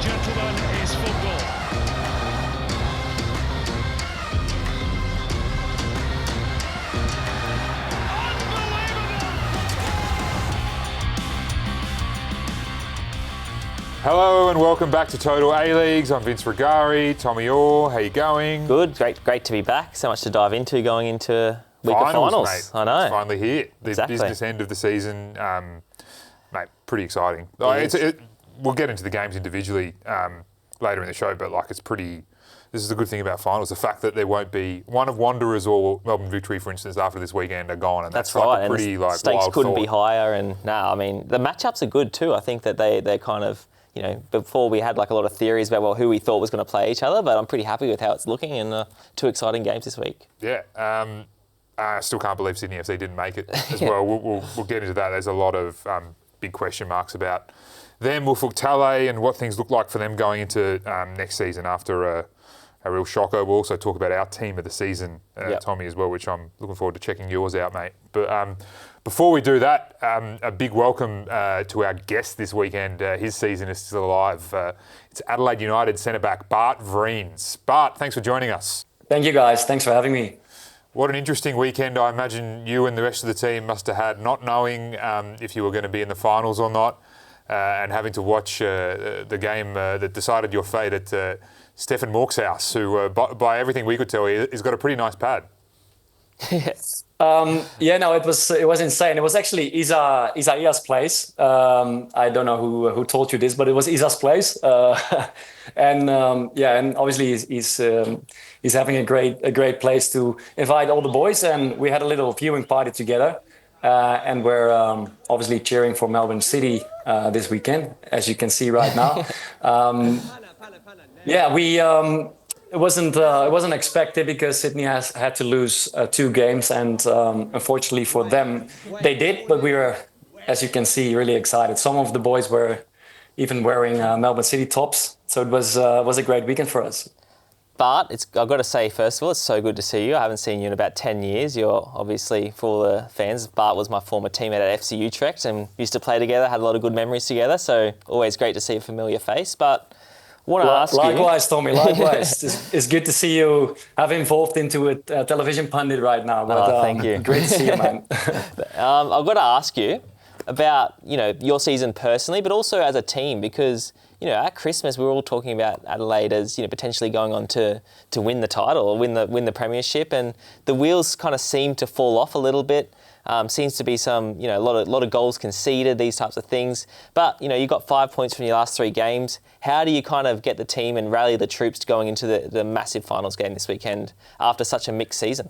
gentlemen, is football. Hello and welcome back to Total A-Leagues. I'm Vince Rugari, Tommy Orr. How you going? Good, great to be back. So much to dive into going into week of finals. Mate. I know. It's finally here. The Exactly. business end of the season, mate, pretty exciting. It We'll get into the games individually later in the show, but this is the good thing about finals, the fact that there won't be one of Wanderers or Melbourne Victory, for instance, after this weekend are gone. And that's right. a pretty and the stakes wild couldn't thought. be higher. And I mean, the matchups are good too. I think that they're kind of, before we had a lot of theories about who we thought was going to play each other, but I'm pretty happy with how it's looking and two exciting games this week. Yeah. I still can't believe Sydney FC didn't make it as well. We'll get into that. There's a lot of big question marks about them, Tale, and what things look like for them going into next season after a real shocker. We'll also talk about our team of the season, Tommy, as well, which I'm looking forward to checking yours out, mate. But before we do that, a big welcome to our guest this weekend. His season is still alive. It's Adelaide United centre-back Bart Vriends. Bart, thanks for joining us. Thank you, guys. Thanks for having me. What an interesting weekend I imagine you and the rest of the team must have had, not knowing if you were going to be in the finals or not, and having to watch the game that decided your fate at Stefan Mork's house, who, by everything we could tell, he's got a pretty nice pad. Yes. It was insane. It was actually Isaiah's place. I don't know who told you this, but it was Isa's place. And obviously he's having a great place to invite all the boys. And we had a little viewing party together. And we're obviously cheering for Melbourne City this weekend, as you can see right now. It wasn't expected because Sydney has had to lose 2 games, and unfortunately for them, they did. But we were, as you can see, really excited. Some of the boys were even wearing Melbourne City tops, so it was a great weekend for us. Bart, I've got to say, first of all, it's so good to see you. I haven't seen you in about 10 years. You're obviously, for all the fans, Bart was my former teammate at FC Utrecht and used to play together, had a lot of good memories together, so always great to see a familiar face. But I want to ask likewise, Tommy, likewise. It's good to see you have involved into a television pundit right now. But, thank you. Great to see you, man. I've got to ask you about your season personally, but also as a team, because at Christmas we were all talking about Adelaide as potentially going on to win the title or win the premiership, and the wheels kind of seem to fall off a little bit. Seems to be some a lot of goals conceded, these types of things. But you got 5 points from your last 3 games. How do you kind of get the team and rally the troops going into the massive finals game this weekend after such a mixed season?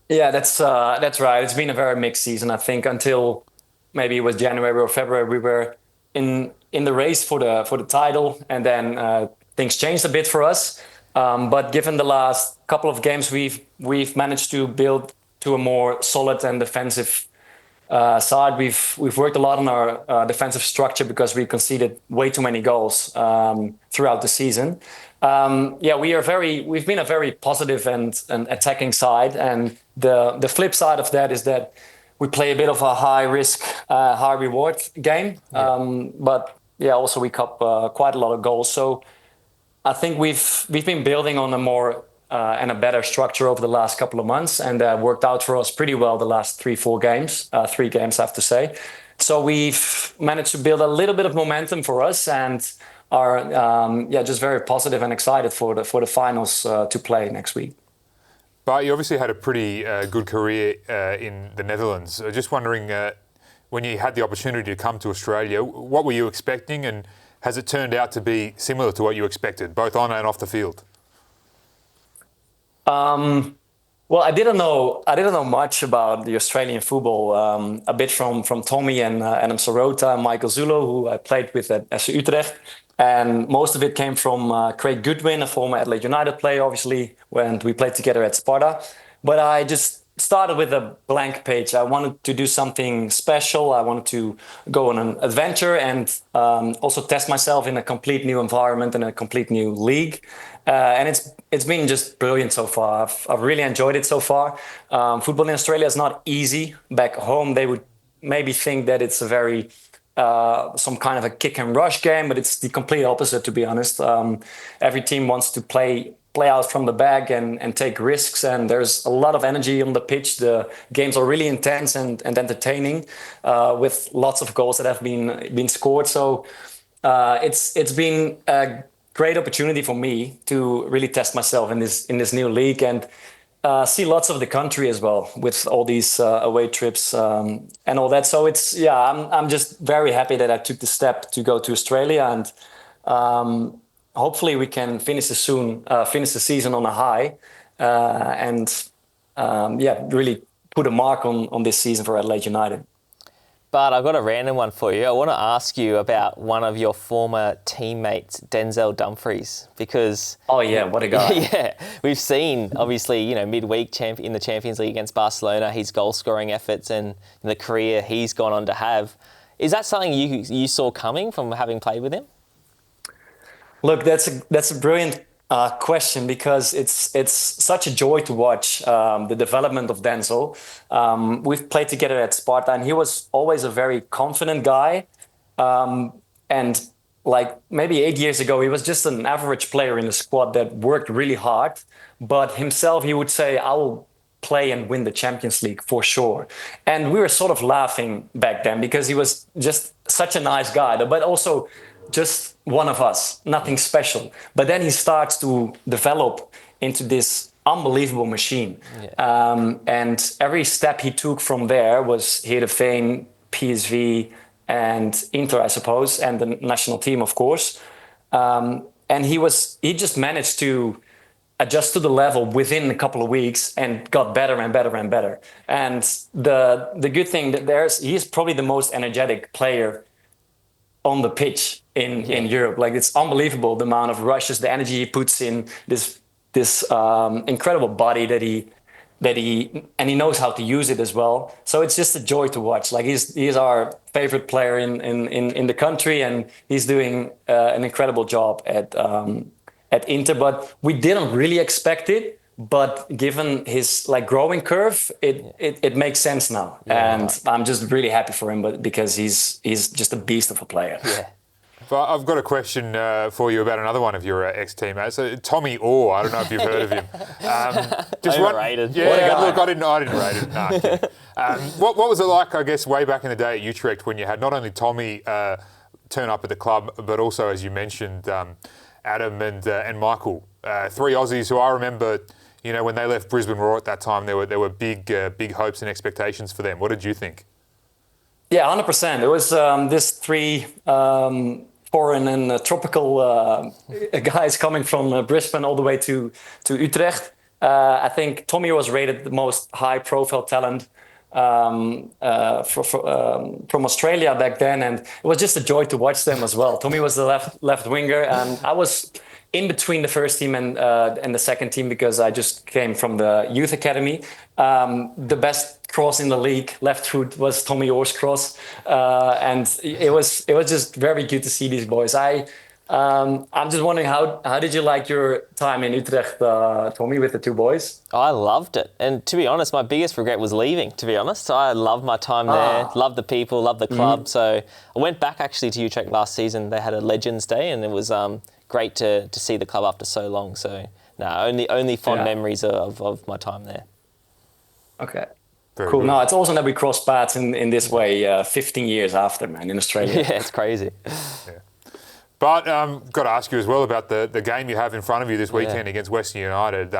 Yeah, that's right. It's been a very mixed season. I think until maybe it was January or February, we were in the race for the title, and then things changed a bit for us. But given the last couple of games, we've managed to build to a more solid and defensive side. We've worked a lot on our defensive structure because we conceded way too many goals throughout the season. We've been a very positive and attacking side, and the flip side of that is that we play a bit of a high risk, high reward game. Also we cup quite a lot of goals. So I think we've been building on a more and a better structure over the last couple of months, and worked out for us pretty well the last 3-4 games. 3 games, I have to say. So we've managed to build a little bit of momentum for us, and are just very positive and excited for the finals to play next week. But you obviously had a pretty good career in the Netherlands. Just wondering, when you had the opportunity to come to Australia, what were you expecting, and has it turned out to be similar to what you expected, both on and off the field? Well, I didn't know much about the Australian football. A bit from Tommy and Adam Sorota and Michael Zulo, who I played with at FC Utrecht. And most of it came from Craig Goodwin, a former Adelaide United player, obviously, when we played together at Sparta. But I just started with a blank page. I wanted to do something special. I wanted to go on an adventure and also test myself in a complete new environment and a complete new league. And it's been just brilliant so far. I've really enjoyed it so far. Football in Australia is not easy. Back home, they would maybe think that it's a very some kind of a kick and rush game, but it's the complete opposite, to be honest. Every team wants to play out from the back and take risks, and there's a lot of energy on the pitch. The games are really intense and entertaining, with lots of goals that have been scored. So it's been a great opportunity for me to really test myself in this new league and see lots of the country as well with all these away trips and all that. So I'm just very happy that I took the step to go to Australia, and hopefully we can finish the season on a high, and really put a mark on this season for Adelaide United. But I've got a random one for you. I want to ask you about one of your former teammates, Denzel Dumfries, because... Oh, yeah, what a guy. Yeah, we've seen, obviously, midweek in the Champions League against Barcelona, his goal-scoring efforts and the career he's gone on to have. Is that something you saw coming from having played with him? Look, that's a brilliant question, because it's such a joy to watch the development of Denzel. We've played together at Sparta, and he was always a very confident guy. And like maybe 8 years ago, he was just an average player in the squad that worked really hard. But himself, he would say, "I will play and win the Champions League for sure." And we were sort of laughing back then, because he was just such a nice guy, but also just one of us, nothing special. But then he starts to develop into this unbelievable machine. Yeah. And every step he took from there was Heerenveen, PSV, and Inter, I suppose, and the national team, of course. And he just managed to adjust to the level within a couple of weeks and got better and better and better. And the good thing that he's probably the most energetic player on the pitch in Europe. Like, it's unbelievable the amount of rushes, the energy he puts in, this incredible body that he knows how to use it as well. So it's just a joy to watch. Like, he's our favorite player in the country, and he's doing an incredible job at Inter. But we didn't really expect it. But given his growing curve, it makes sense now, and I'm just really happy for him. But because he's just a beast of a player. Yeah. But I've got a question for you about another one of your ex-teammates, Tommy Orr. I don't know if you've heard of him. Overrated. Look, I didn't rate him. No, what was it like, I guess, way back in the day at Utrecht, when you had not only Tommy turn up at the club, but also, as you mentioned, Adam and Michael, three Aussies who I remember. When they left Brisbane Roar at that time, there were big hopes and expectations for them. What did you think? Yeah, 100%. It was this three foreign and tropical guys coming from Brisbane all the way to Utrecht. I think Tommy was rated the most high-profile talent from Australia back then, and it was just a joy to watch them as well. Tommy was the left winger, and I was in between the first team and the second team, because I just came from the youth academy. The best cross in the league, left foot, was Tommy Orr's cross, and it was just very good to see these boys. I'm just wondering, how did you like your time in Utrecht, Tommy, with the two boys? I loved it, and to be honest, my biggest regret was leaving. To be honest, I loved my time there, loved the people, loved the club. So I went back actually to Utrecht last season. They had a Legends Day, and it was great to see the club after so long. So only fond memories of my time there. Okay. Very cool. good. No, it's awesome that we crossed paths in this way 15 years after, man, in Australia. Yeah, it's crazy. Yeah. But got to ask you as well about the game you have in front of you this weekend against Western United.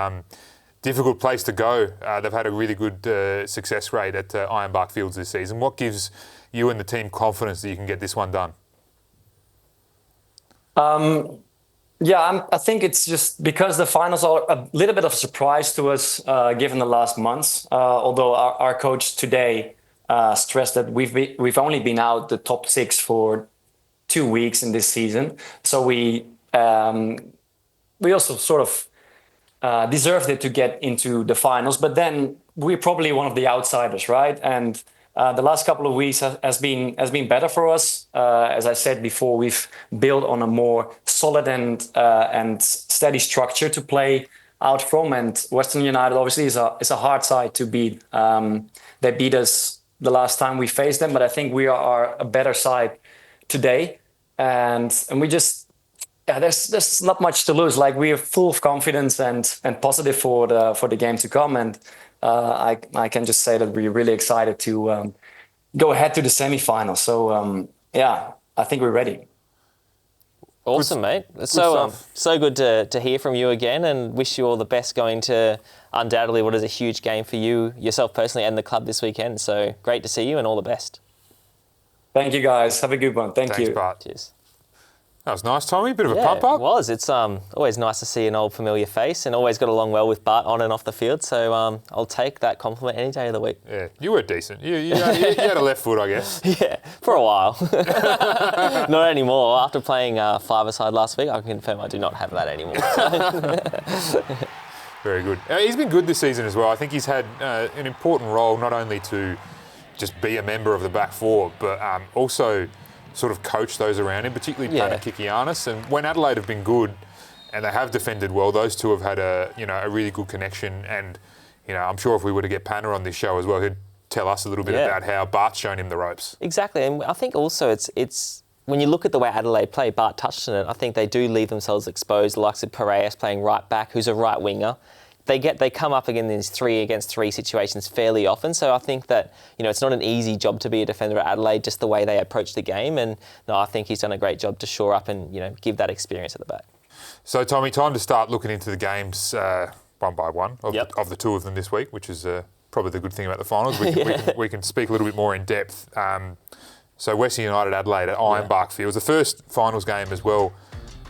Difficult place to go. They've had a really good success rate at Ironbark Fields this season. What gives you and the team confidence that you can get this one done? I think it's just because the finals are a little bit of a surprise to us, given the last months. Although our coach today stressed that we've only been out the top 6 for 2 weeks in this season, so we also sort of deserved it to get into the finals. But then we're probably one of the outsiders, right? And the last couple of weeks has been better for us. As I said before, we've built on a more solid and steady structure to play out from. And Western United obviously is a hard side to beat. They beat us the last time we faced them, but I think we are a better side today, and we just. Yeah, there's not much to lose. Like, we are full of confidence and positive for the game to come, and I can just say that we're really excited to go ahead to the semi-final. So yeah, I think we're ready. Awesome, mate. So good to hear from you again, and wish you all the best going to undoubtedly what is a huge game for you, yourself personally, and the club this weekend. So great to see you, and all the best. Thank you, guys. Have a good one. Thanks, you. Bart. Cheers. That was nice, Tommy. Bit of a pump up. It was. It's always nice to see an old familiar face, and always got along well with Bart on and off the field. So I'll take that compliment any day of the week. Yeah, you were decent. You had a left foot, I guess. Yeah, for a while. Not anymore. After playing five-a-side last week, I can confirm I do not have that anymore. Very good. He's been good this season as well. I think he's had an important role, not only to just be a member of the back four, but also sort of coach those around him, particularly Pana Kikianis. And when Adelaide have been good and they have defended well, those two have had a really good connection. And I'm sure if we were to get Pana on this show as well, he'd tell us a little bit about how Bart's shown him the ropes. Exactly, and I think also it's when you look at the way Adelaide play, Bart touched on it, I think they do leave themselves exposed, the likes of Piraeus playing right back, who's a right winger. They come up against these 3-against-3 situations fairly often. So I think that, it's not an easy job to be a defender at Adelaide, just the way they approach the game. And no, I think he's done a great job to shore up and, give that experience at the back. So, Tommy, time to start looking into the games one by one of the two of them this week, which is probably the good thing about the finals. We can speak a little bit more in depth. So Western United Adelaide at Ironbark Fields, the first finals game as well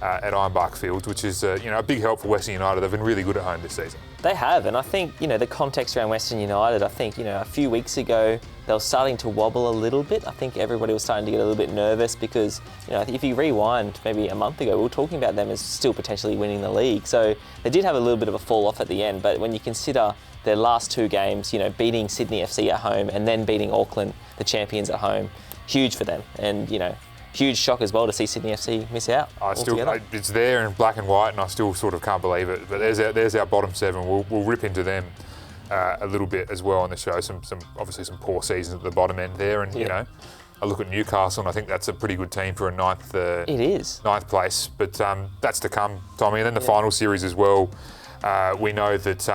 at Ironbark Fields, which is a big help for Western United. They've been really good at home this season. They have, and I think the context around Western United. I think a few weeks ago they were starting to wobble a little bit. I think everybody was starting to get a little bit nervous because if you rewind maybe a month ago, we were talking about them as still potentially winning the league. So they did have a little bit of a fall off at the end. But when you consider their last two games, beating Sydney FC at home and then beating Auckland, the champions at home, huge for them, and huge shock as well to see Sydney FC miss out. It's there in black and white, and I still sort of can't believe it. But there's our bottom seven. We'll rip into them a little bit as well on the show. Some obviously some poor seasons at the bottom end there, and I look at Newcastle, and I think that's a pretty good team for a ninth. It is ninth place, but that's to come, Tommy. And then the final series as well. We know that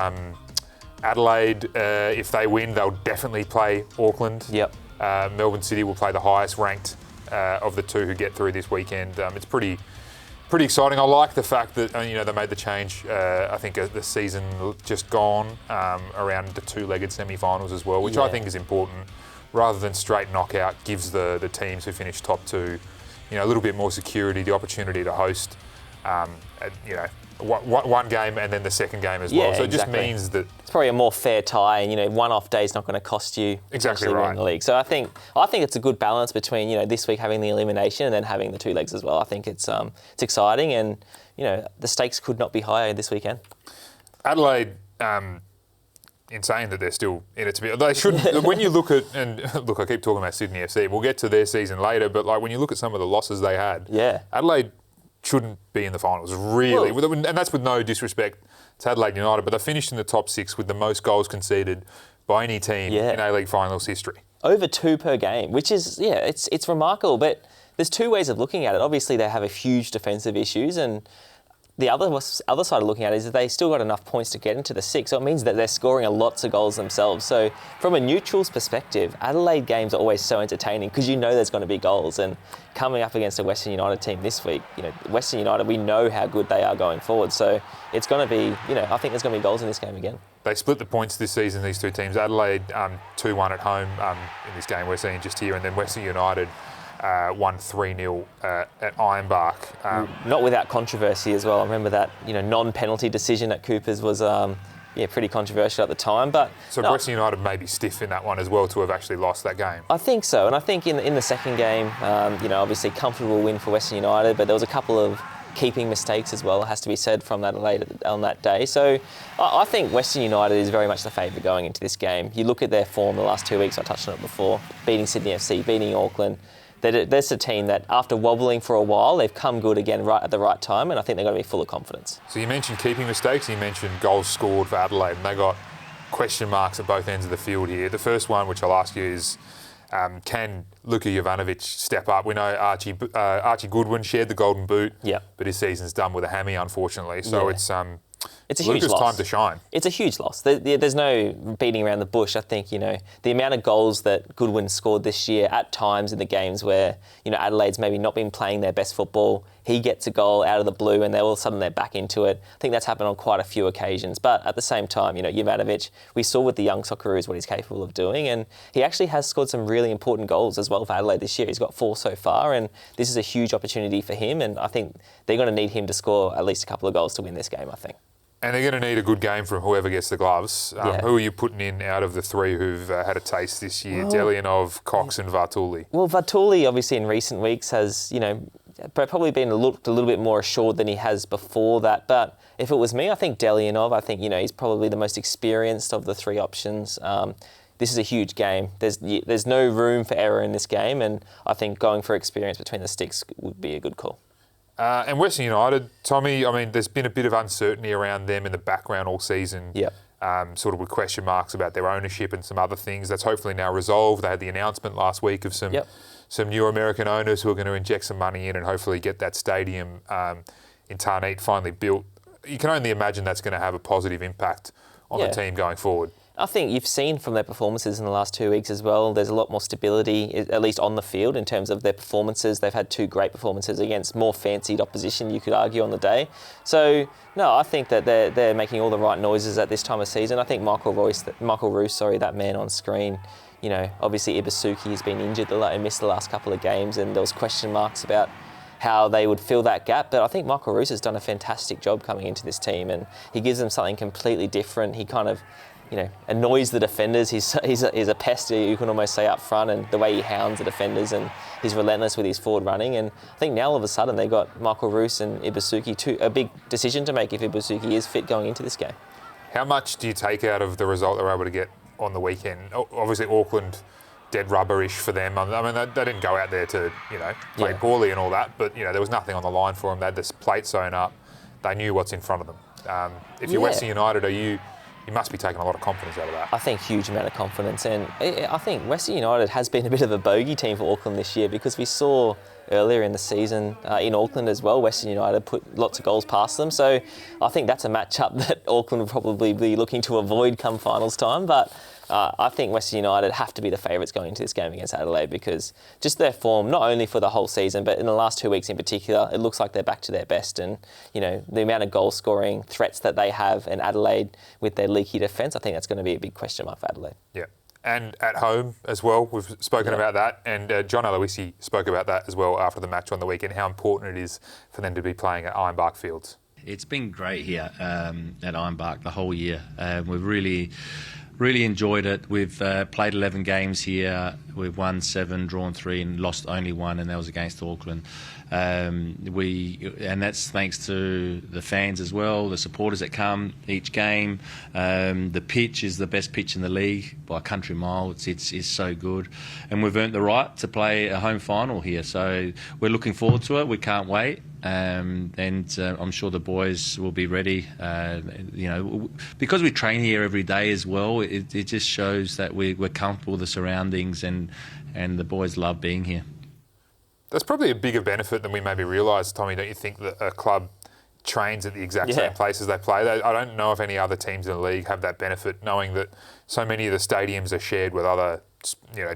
Adelaide, if they win, they'll definitely play Auckland. Yep. Melbourne City will play the highest ranked of the two who get through this weekend. It's pretty exciting. I like the fact that they made the change. I think the season just gone around the two-legged semi-finals as well, which I think is important. Rather than straight knockout, gives the teams who finish top two, a little bit more security, the opportunity to host, one game and then the second game as well. So it just means that it's probably a more fair tie, and one-off day is not going to cost you exactly right in the league. So I think it's a good balance between this week having the elimination and then having the two legs as well. I think it's exciting, and the stakes could not be higher this weekend. Adelaide, in saying that they're still in it to be, they should. When you look at I keep talking about Sydney FC. We'll get to their season later, but when you look at some of the losses they had, Adelaide shouldn't be in the finals, really. And that's with no disrespect to Adelaide United, but they finished in the top six with the most goals conceded by any team in A-League finals history. Over 2 per game, which is, it's remarkable. But there's two ways of looking at it. Obviously, they have a huge defensive issues, and the other side of looking at it is that they still got enough points to get into the six. So it means that they're scoring lots of goals themselves. So from a neutral's perspective, Adelaide games are always so entertaining because there's going to be goals. And coming up against a Western United team this week, Western United, we know how good they are going forward. So it's going to be, I think there's going to be goals in this game again. They split the points this season, these two teams. Adelaide 2-1 at home in this game we're seeing just here, and then Western United won 3-0 at Ironbark. Not without controversy as well. I remember that non-penalty decision at Coopers was pretty controversial at the time. But Western United may be stiff in that one as well to have actually lost that game. I think so, and I think in the second game, obviously comfortable win for Western United, but there was a couple of keeping mistakes as well, has to be said, from Adelaide on that day. So I think Western United is very much the favourite going into this game. You look at their form the last 2 weeks, I touched on it before, beating Sydney FC, beating Auckland. There's a team that, after wobbling for a while, they've come good again right at the right time, and I think they're going to be full of confidence. So you mentioned keeping mistakes, and you mentioned goals scored for Adelaide, and they got question marks at both ends of the field here. The first one, which I'll ask you, is can Luka Jovanovic step up? We know Archie Goodwin shared the golden boot, but his season's done with a hammy, unfortunately. So it's a huge Luka's loss. time to shine. It's a huge loss. There's no beating around the bush. I think, the amount of goals that Goodwin scored this year at times in the games where, Adelaide's maybe not been playing their best football, he gets a goal out of the blue and all of a sudden they're back into it. I think that's happened on quite a few occasions. But at the same time, Jovanovic, we saw with the young Socceroos what he's capable of doing, and he actually has scored some really important goals as well for Adelaide this year. He's got 4 so far, and this is a huge opportunity for him, and I think they're going to need him to score at least a couple of goals to win this game, I think. And they're going to need a good game from whoever gets the gloves. Who are you putting in out of the 3 who've had a taste this year? Delianov, Cox and Vartuli. Well, Vartuli obviously in recent weeks has, probably been looked a little bit more assured than he has before that. But if it was me, I think Delianov, he's probably the most experienced of the 3 options. This is a huge game. There's no room for error in this game, and I think going for experience between the sticks would be a good call. And Western United, Tommy, there's been a bit of uncertainty around them in the background all season, sort of with question marks about their ownership and some other things. That's hopefully now resolved. They had the announcement last week of some new American owners who are going to inject some money in and hopefully get that stadium in Tarneit finally built. You can only imagine that's going to have a positive impact on the team going forward. I think you've seen from their performances in the last 2 weeks as well, there's a lot more stability, at least on the field, in terms of their performances. They've had 2 great performances against more fancied opposition, you could argue, on the day. So, no, I think that they're making all the right noises at this time of season. I think Michael Roos, that man on screen, obviously Ibusuki has been injured and missed the last couple of games, and there was question marks about how they would fill that gap. But I think Michael Roos has done a fantastic job coming into this team, and he gives them something completely different. He kind of annoys the defenders. He's a pest, you can almost say, up front, and the way he hounds the defenders, and he's relentless with his forward running. And I think now all of a sudden they've got Michael Roos and Ibusuki, a big decision to make if Ibusuki is fit going into this game. How much do you take out of the result they were able to get on the weekend? Obviously Auckland, dead rubberish for them. They didn't go out there to play poorly and all that, but there was nothing on the line for them. They had this plate sewn up. They knew what's in front of them. If you're Western United, you must be taking a lot of confidence out of that. I think huge amount of confidence, and I think Western United has been a bit of a bogey team for Auckland this year, because we saw earlier in the season in Auckland as well, Western United put lots of goals past them. So I think that's a matchup that Auckland will probably be looking to avoid come finals time. But I think Western United have to be the favourites going into this game against Adelaide, because just their form, not only for the whole season, but in the last 2 weeks in particular, it looks like they're back to their best. And, the amount of goal scoring threats that they have in Adelaide with their leaky defence, I think that's going to be a big question mark for Adelaide. Yeah. And at home as well, we've spoken about that. And John Aloisi spoke about that as well after the match on the weekend, how important it is for them to be playing at Ironbark Fields. It's been great here at Ironbark the whole year. We've really enjoyed it. We've played 11 games here. We've won 7, drawn 3, and lost only 1, and that was against Auckland. And that's thanks to the fans as well, the supporters that come each game. The pitch is the best pitch in the league by a country mile. It's so good, and we've earned the right to play a home final here. So we're looking forward to it. We can't wait. And I'm sure the boys will be ready. Because we train here every day as well, it just shows that we're comfortable with the surroundings, and the boys love being here. That's probably a bigger benefit than we maybe realise, Tommy, don't you think, that a club trains at the exact same places they play? I don't know if any other teams in the league have that benefit, knowing that so many of the stadiums are shared with other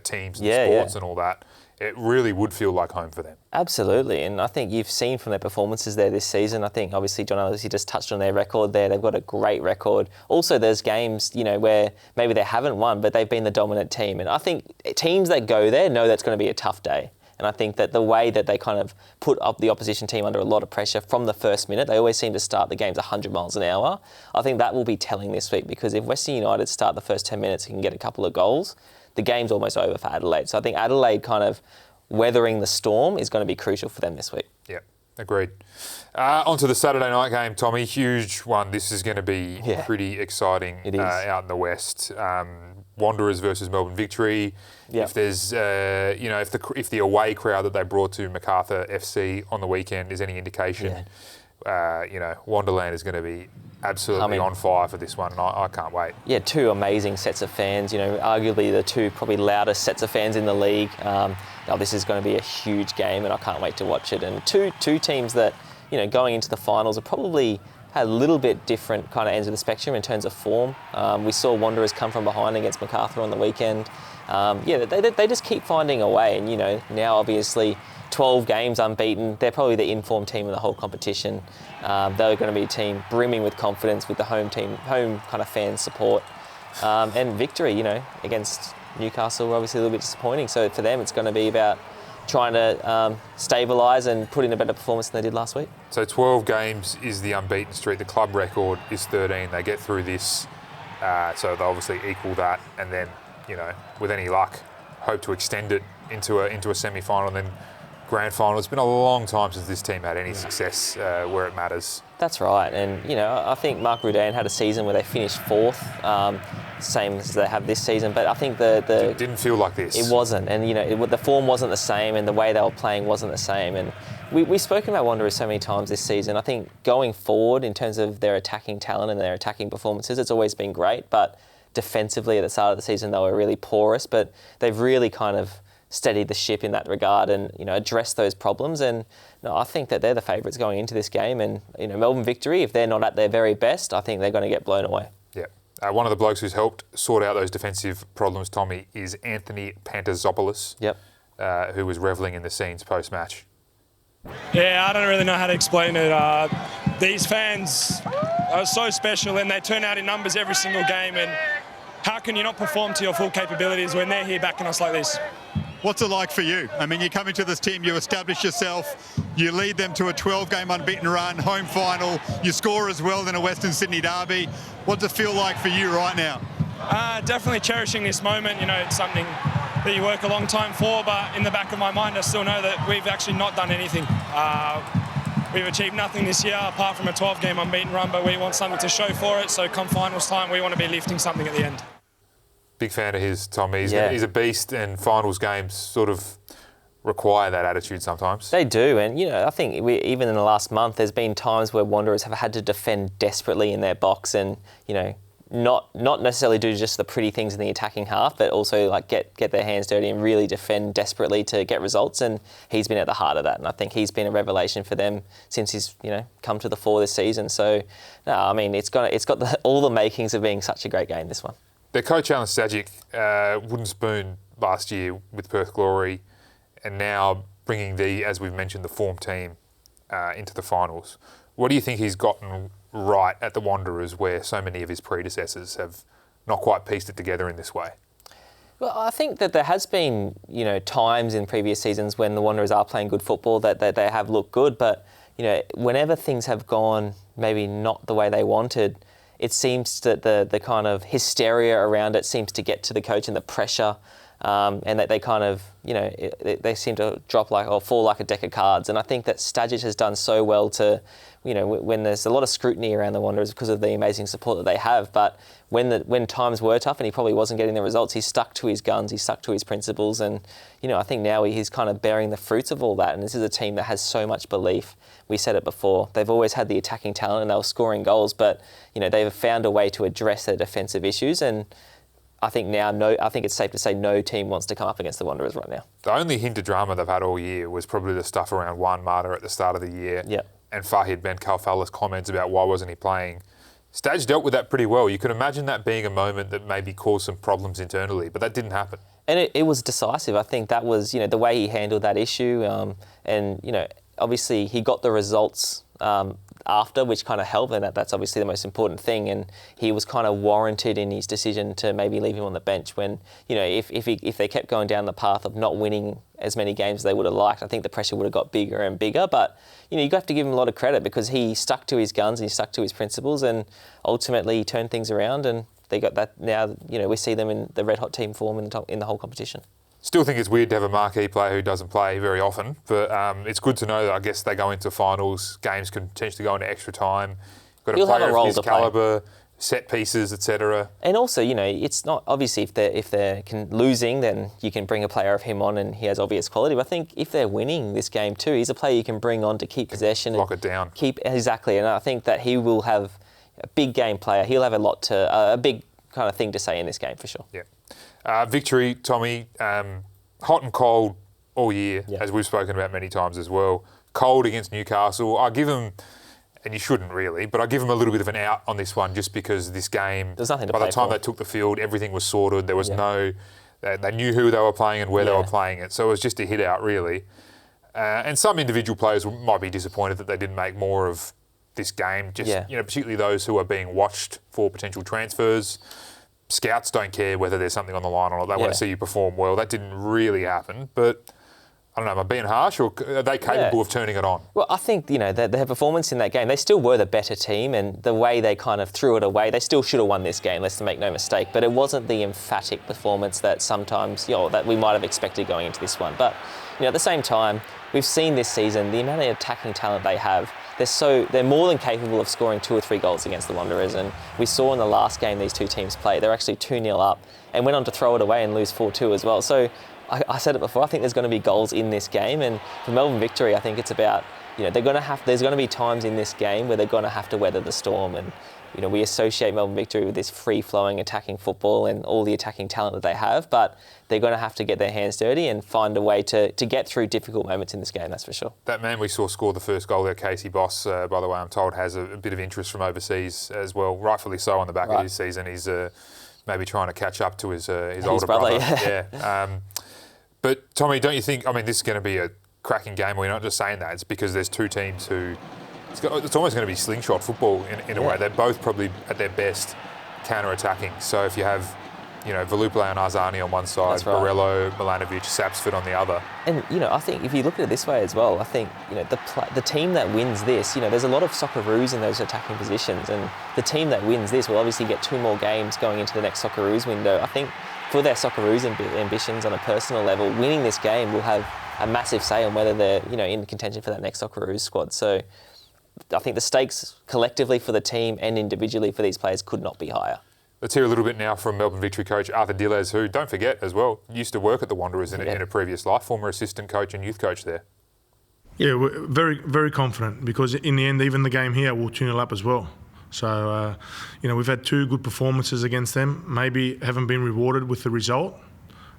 teams and sports and all that. It really would feel like home for them. Absolutely, and I think you've seen from their performances there this season, I think obviously John Aloisi just touched on their record there. They've got a great record. Also, there's games, where maybe they haven't won, but they've been the dominant team. And I think teams that go there know that's going to be a tough day. And I think that the way that they kind of put up the opposition team under a lot of pressure from the first minute, they always seem to start the games 100 miles an hour. I think that will be telling this week, because if Western United start the first 10 minutes and can get a couple of goals, the game's almost over for Adelaide. So I think Adelaide kind of weathering the storm is going to be crucial for them this week. Yeah, agreed. On to the Saturday night game, Tommy. Huge one. This is going to be pretty exciting out in the West. Wanderers versus Melbourne Victory. If there's, if the away crowd that they brought to Macarthur FC on the weekend is any indication, Wonderland is going to be absolutely on fire for this one, and I can't wait. Yeah, two amazing sets of fans. Arguably the two probably loudest sets of fans in the league. This is going to be a huge game, and I can't wait to watch it. And two teams that, going into the finals are probably had a little bit different kind of ends of the spectrum in terms of form. We saw Wanderers come from behind against Macarthur on the weekend. They just keep finding a way, and now obviously 12 games unbeaten. They're probably the informed team in the whole competition. They're going to be a team brimming with confidence with the home kind of fan support. And victory, against Newcastle were obviously a little bit disappointing. So for them, it's going to be about trying to stabilise and put in a better performance than they did last week. So 12 games is the unbeaten streak. The club record is 13. They get through this, so they'll obviously equal that, and then, with any luck, hope to extend it into a semi-final and then grand final. It's been a long time since this team had any success where it matters. That's right, and I think Mark Rudan had a season where they finished fourth, same as they have this season. But I think It didn't feel like this. It wasn't, and the form wasn't the same, and the way they were playing wasn't the same. And we've spoken about Wanderers so many times this season. I think going forward in terms of their attacking talent and their attacking performances, it's always been great. But defensively at the start of the season, they were really porous. But they've really kind of steadied the ship in that regard and addressed those problems. And I think that they're the favourites going into this game. And Melbourne victory, if they're not at their very best, I think they're going to get blown away. Yeah. One of the blokes who's helped sort out those defensive problems, Tommy, is Anthony Pantazopoulos. Yep. Who was revelling in the scenes post-match. Yeah, I don't really know how to explain it. These fans are so special, and they turn out in numbers every single game. And how can you not perform to your full capabilities when they're here backing us like this? What's it like for you? I mean, you come into this team, you establish yourself, you lead them to a 12-game unbeaten run, home final, you score as well in a Western Sydney derby. What's it feel like for you right now? Definitely cherishing this moment. It's something that you work a long time for, but in the back of my mind, I still know that we've actually not done anything. We've achieved nothing this year apart from a 12-game unbeaten run, but we want something to show for it. So come finals time, we want to be lifting something at the end. Big fan of his, Tommy. He's a beast, and finals games sort of require that attitude sometimes. They do, and I think even in the last month, there's been times where Wanderers have had to defend desperately in their box, and not necessarily do just the pretty things in the attacking half, but also like get their hands dirty and really defend desperately to get results. And he's been at the heart of that, and I think he's been a revelation for them since he's come to the fore this season. So, no, I mean it's got all the makings of being such a great game, this one. Their coach Alen Stajcic wooden spoon last year with Perth Glory, and now bringing as we've mentioned, the form team into the finals. What do you think he's gotten right at the Wanderers, where so many of his predecessors have not quite pieced it together in this way? Well, I think that there has been, times in previous seasons when the Wanderers are playing good football that they have looked good, but whenever things have gone maybe not the way they wanted, it seems that the kind of hysteria around it seems to get to the coach and the pressure, and that they kind of, they seem to fall like a deck of cards. And I think that Stajcic has done so well to, when there's a lot of scrutiny around the Wanderers because of the amazing support that they have, but when times were tough and he probably wasn't getting the results, he stuck to his guns, he stuck to his principles, and I think now he's kind of bearing the fruits of all that. And this is a team that has so much belief. We said it before, they've always had the attacking talent and they were scoring goals, but they've found a way to address their defensive issues. And I think it's safe to say no team wants to come up against the Wanderers right now. The only hint of drama they've had all year was probably the stuff around Juan Mata at the start of the year. Yep. And Fahid Ben Khalfallah's comments about why wasn't he playing. Stage dealt with that pretty well. You could imagine that being a moment that maybe caused some problems internally, but that didn't happen. And it was decisive. I think that was, the way he handled that issue. And obviously he got the results after, which kind of helped, and that's obviously the most important thing. And he was kind of warranted in his decision to maybe leave him on the bench when, if they kept going down the path of not winning as many games as they would have liked, I think the pressure would have got bigger and bigger. But, you have to give him a lot of credit because he stuck to his guns and he stuck to his principles, and ultimately he turned things around, and they got that now, we see them in the red hot team form in the whole competition. Still think it's weird to have a marquee player who doesn't play very often, but it's good to know that I guess they go into finals, games can potentially go into extra time. Got a player of his calibre, set pieces, etc. And also, it's not obviously if they're losing, then you can bring a player of him on and he has obvious quality. But I think if they're winning this game too, he's a player you can bring on to keep possession, lock it down. Exactly, and I think that he will have a big game player. He'll have a big kind of thing to say in this game for sure. Yeah. Victory, Tommy, hot and cold all year, as we've spoken about many times as well. Cold against Newcastle. I give them, and you shouldn't really, but I give them a little bit of an out on this one just because this game, there's nothing to by play the time for. they took the field, everything was sorted. There was no, they knew who they were playing and where they were playing it. So it was just a hit out, really. And some individual players might be disappointed that they didn't make more of this game, just particularly those who are being watched for potential transfers. Scouts don't care whether there's something on the line or not. They want to see you perform well. That didn't really happen, but I don't know, am I being harsh or are they capable of turning it on? Well, I think, their performance in that game, they still were the better team, and the way they kind of threw it away, they still should have won this game, let's make no mistake, but it wasn't the emphatic performance that sometimes, that we might have expected going into this one. But, at the same time, we've seen this season, the amount of attacking talent they have, they're more than capable of scoring 2 or 3 goals against the Wanderers, and we saw in the last game these two teams play, they're actually 2-0 up and went on to throw it away and lose 4-2 as well. So I said it before, I think there's going to be goals in this game, and for Melbourne Victory, I think it's about, there's going to be times in this game where they're going to have to weather the storm, and we associate Melbourne Victory with this free-flowing attacking football and all the attacking talent that they have, but they're going to have to get their hands dirty and find a way to get through difficult moments in this game, that's for sure. That man we saw score the first goal there, Casey Boss, by the way, I'm told, has a bit of interest from overseas as well, rightfully so on the back of his season. He's maybe trying to catch up to his older brother. But Tommy, don't you think, this is going to be a cracking game? We're not just saying that, it's because there's two teams who, it's almost going to be slingshot football in a way. They're both probably at their best counter-attacking. So if you have, Velupala and Arzani on one side, Borello, Milanovic, Sapsford on the other. And, I think if you look at it this way as well, I think, the team that wins this, there's a lot of Socceroos in those attacking positions, and the team that wins this will obviously get 2 more games going into the next Socceroos window. I think for their Socceroos ambitions on a personal level, winning this game will have a massive say on whether they're, in contention for that next Socceroos squad. So I think the stakes collectively for the team and individually for these players could not be higher. Let's hear a little bit now from Melbourne Victory coach Arthur Dillez, who, don't forget as well, used to work at the Wanderers in a previous life, former assistant coach and youth coach there. Yeah, we're very, very confident because in the end, even the game here will tune it up as well. So, we've had 2 good performances against them, maybe haven't been rewarded with the result.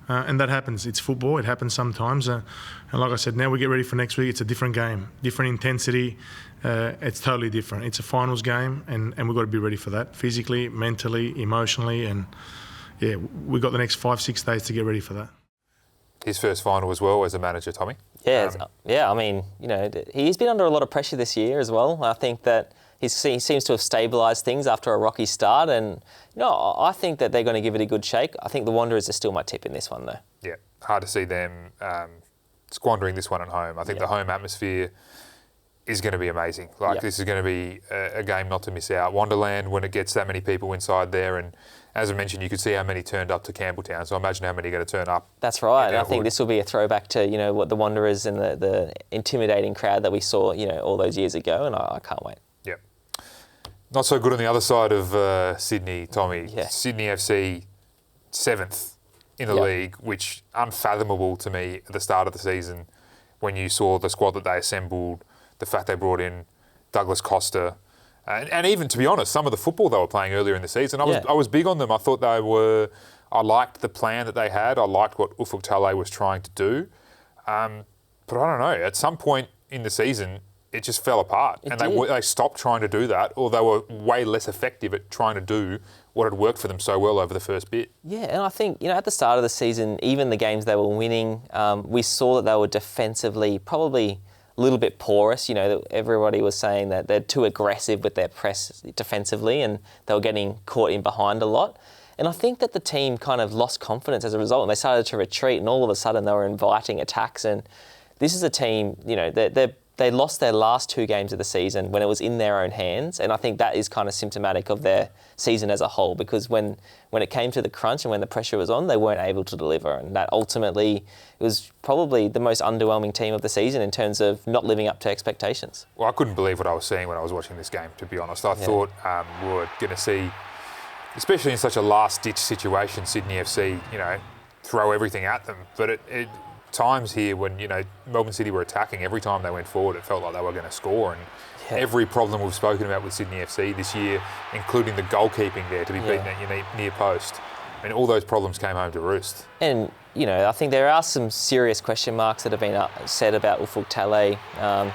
And that happens. It's football. It happens sometimes. And like I said, now we get ready for next week. It's a different game, different intensity. It's totally different. It's a finals game, and we've got to be ready for that physically, mentally, emotionally. And, we've got the next 5-6 days to get ready for that. His first final as well as a manager, Tommy. He's been under a lot of pressure this year as well. I think that he seems to have stabilised things after a rocky start, and I think that they're going to give it a good shake. I think the Wanderers are still my tip in this one, though. Yeah, hard to see them squandering this one at home. I think the home atmosphere is going to be amazing. This is going to be a game not to miss out. Wonderland, when it gets that many people inside there, and as I mentioned, you could see how many turned up to Campbelltown, so imagine how many are going to turn up. That's right, and I think this will be a throwback to what the Wanderers and the intimidating crowd that we saw all those years ago, and I can't wait. Yep. Not so good on the other side of Sydney, Tommy. Yeah. Sydney FC 7th in the league, which unfathomable to me at the start of the season when you saw the squad that they assembled, the fact they brought in Douglas Costa, and even, to be honest, some of the football they were playing earlier in the season. I was big on them. I thought I liked the plan that they had. I liked what Ufuk Talay was trying to do. But I don't know, at some point in the season, it just fell apart. They stopped trying to do that, or they were way less effective at trying to do what had worked for them so well over the first bit. Yeah, and I think, at the start of the season, even the games they were winning, we saw that they were defensively probably a little bit porous. Everybody was saying that they're too aggressive with their press defensively, and they were getting caught in behind a lot. And I think that the team kind of lost confidence as a result, and they started to retreat, and all of a sudden they were inviting attacks. And this is a team, they lost their last 2 games of the season when it was in their own hands, and I think that is kind of symptomatic of their season as a whole, because when it came to the crunch and when the pressure was on, they weren't able to deliver, and that ultimately it was probably the most underwhelming team of the season in terms of not living up to expectations. Well, I couldn't believe what I was seeing when I was watching this game, to be honest. I thought we were going to see, especially in such a last-ditch situation, Sydney FC, throw everything at them, but times here when, Melbourne City were attacking, every time they went forward, it felt like they were going to score. And every problem we've spoken about with Sydney FC this year, including the goalkeeping there to be beaten at your near post, I mean, all those problems came home to roost. And, I think there are some serious question marks that have been said about Ufuk Talay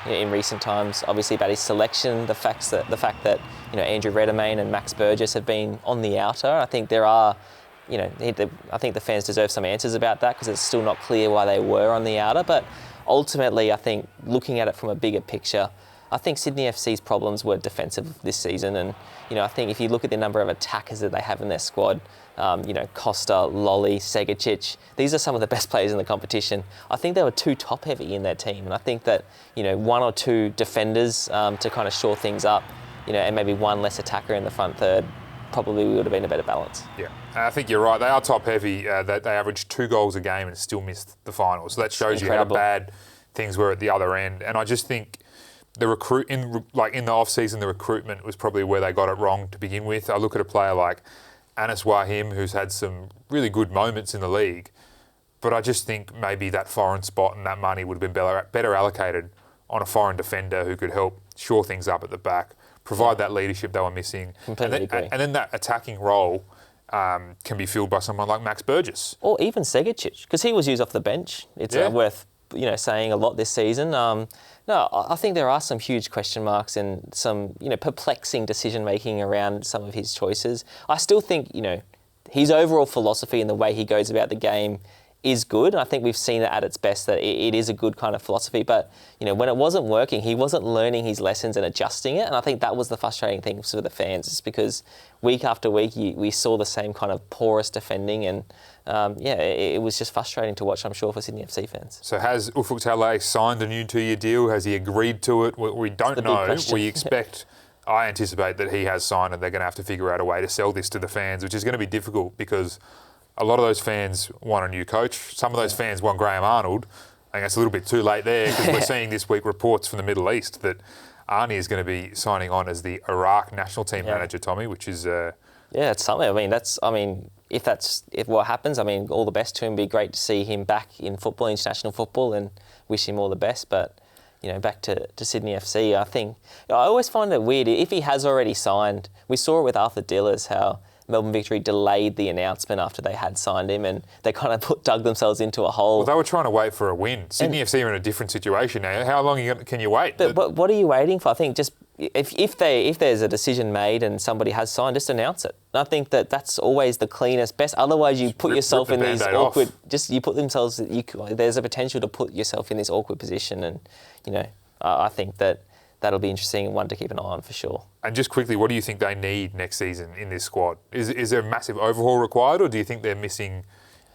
in recent times. Obviously about his selection, the fact that Andrew Redmayne and Max Burgess have been on the outer. I think there are, I think the fans deserve some answers about that because it's still not clear why they were on the outer. But ultimately, I think looking at it from a bigger picture, I think Sydney FC's problems were defensive this season. And, I think if you look at the number of attackers that they have in their squad, Costa, Lolly, Stajcic, these are some of the best players in the competition. I think they were too top-heavy in their team. And I think that, one or two defenders to kind of shore things up, and maybe one less attacker in the front third, probably would have been a better balance. Yeah, I think you're right. They are top-heavy. They averaged 2 goals a game and still missed the finals. So that shows you how bad things were at the other end. And I just think the in the off-season, the recruitment was probably where they got it wrong to begin with. I look at a player like Anis Wahim, who's had some really good moments in the league, but I just think maybe that foreign spot and that money would have been better allocated on a foreign defender who could help shore things up at the back, provide that leadership they were missing. Completely agree. And then that attacking role can be filled by someone like Max Burgess. Or even Stajcic, because he was used off the bench. It's worth saying a lot this season. No, I think there are some huge question marks and some perplexing decision-making around some of his choices. I still think, his overall philosophy and the way he goes about the game is good. And I think we've seen it at its best that it is a good kind of philosophy. But, when it wasn't working, he wasn't learning his lessons and adjusting it. And I think that was the frustrating thing for the fans, is because week after week we saw the same kind of porous defending. And, it was just frustrating to watch, I'm sure, for Sydney FC fans. So has Ufuk Talay signed a new 2-year deal? Has he agreed to it? We don't know. We expect... I anticipate that he has signed and they're going to have to figure out a way to sell this to the fans, which is going to be difficult because a lot of those fans want a new coach. Some of those fans want Graham Arnold. I think it's a little bit too late there because we're seeing this week reports from the Middle East that Arnie is going to be signing on as the Iraq national team manager, Tommy, which is... it's something. If what happens, all the best to him. It'd be great to see him back in football, international football, and wish him all the best. But, back to Sydney FC, I think... I always find it weird. If he has already signed, we saw it with Arthur Dillers, how Melbourne Victory delayed the announcement after they had signed him, and they kind of dug themselves into a hole. Well, they were trying to wait for a win. Sydney FC are in a different situation now. How long can you wait? But what are you waiting for? I think just if there's a decision made and somebody has signed, just announce it. And I think that's always the cleanest, best. Otherwise, you put yourself in these awkward. There's a potential to put yourself in this awkward position, and I think that'll be interesting and one to keep an eye on for sure. And just quickly, what do you think they need next season in this squad? Is there a massive overhaul required, or do you think they're missing,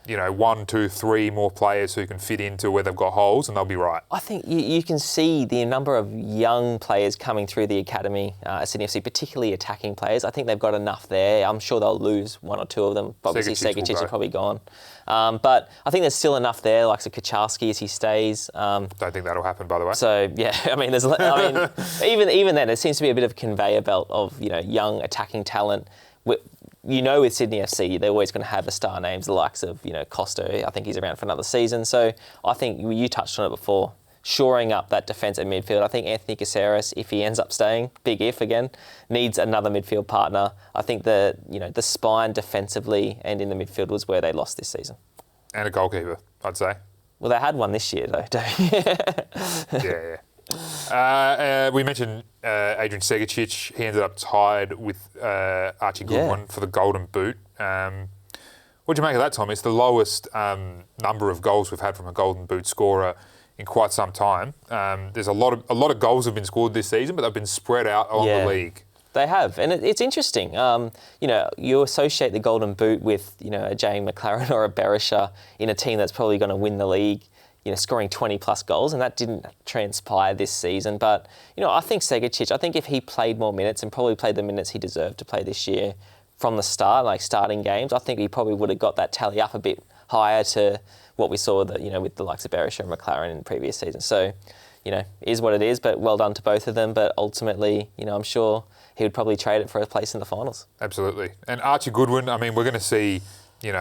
1, 2, 3 more players who can fit into where they've got holes and they'll be right? I think you can see the number of young players coming through the academy at Sydney FC, particularly attacking players. I think they've got enough there. I'm sure they'll lose 1 or 2 of them. Obviously, Stajcic is probably gone. But I think there's still enough there, like Kacharski as he stays. Don't think that'll happen, by the way. So even then, it seems to be a bit of a conveyor belt of young attacking talent. With Sydney FC, they're always going to have the star names, the likes of Costa. I think he's around for another season. So I think you touched on it before, shoring up that defence at midfield. I think Anthony Caceres, if he ends up staying, big if again, needs another midfield partner. I think the spine defensively and in the midfield was where they lost this season. And a goalkeeper, I'd say. Well, they had one this year though. Yeah. We mentioned Adrian Stajcic. He ended up tied with Archie Goodwin for the Golden Boot. What do you make of that, Tom? It's the lowest number of goals we've had from a Golden Boot scorer in quite some time. There's a lot of goals have been scored this season, but they've been spread out along the league. They have, and it's interesting. You associate the Golden Boot with a Jane McLaren or a Berisha in a team that's probably going to win the league. Scoring 20-plus goals, and that didn't transpire this season. But, I think Stajcic, I think if he played more minutes and probably played the minutes he deserved to play this year from the start, like starting games, I think he probably would have got that tally up a bit higher to what we saw with the likes of Berisha and McLaren in the previous season. So, is what it is, but well done to both of them. But ultimately, I'm sure he would probably trade it for a place in the finals. Absolutely. And Archie Goodwin, we're going to see,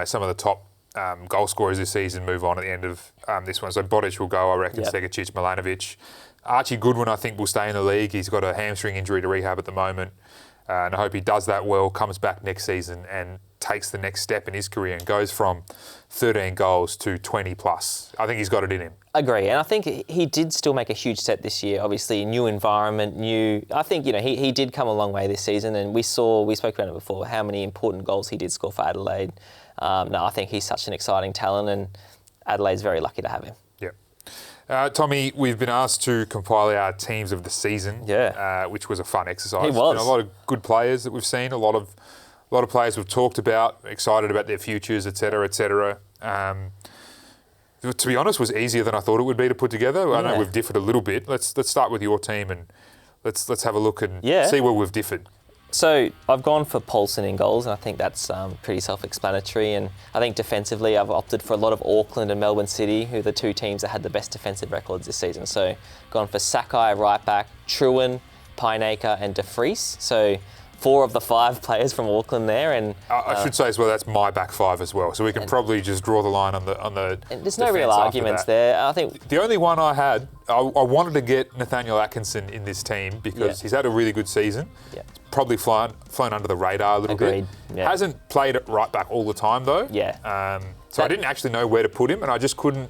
some of the top goal scorers this season move on at the end of this one. So Modric will go, I reckon, Yep. Stajcic, Milanovic. Archie Goodwin, I think, will stay in the league. He's got a hamstring injury to rehab at the moment. And I hope he does that well, comes back next season and takes the next step in his career and goes from 13 goals to 20 plus. I think he's got it in him. Agree, and I think he did still make a huge step this year. Obviously, new environment, I think he did come a long way this season, and we spoke about it before, how many important goals he did score for Adelaide. No, I think he's such an exciting talent, and Adelaide's very lucky to have him. Tommy, we've been asked to compile our teams of the season, which was a fun exercise. It was. Been a lot of good players that we've seen, a lot of players we've talked about, excited about their futures, etc., etc. To be honest, it was easier than I thought it would be to put together. I know we've differed a little bit. Let's start with your team and let's have a look and see where we've differed. So I've gone for Paulson in goals, and I think that's pretty self-explanatory. And I think defensively, I've opted for a lot of Auckland and Melbourne City, who are the two teams that had the best defensive records this season. So gone for Sakai, right back, Truan, Pineacre, and Dumfries. So 4 of the 5 players from Auckland there, and I should say as well that's my back 5 as well. So we can probably just draw the line on the. And there's no real arguments there. I think the only one I had, I wanted to get Nathaniel Atkinson in this team because he's had a really good season. Yeah. Probably flown under the radar a little bit. Yeah. Hasn't played at right back all the time though. Yeah. So I didn't actually know where to put him, and I just couldn't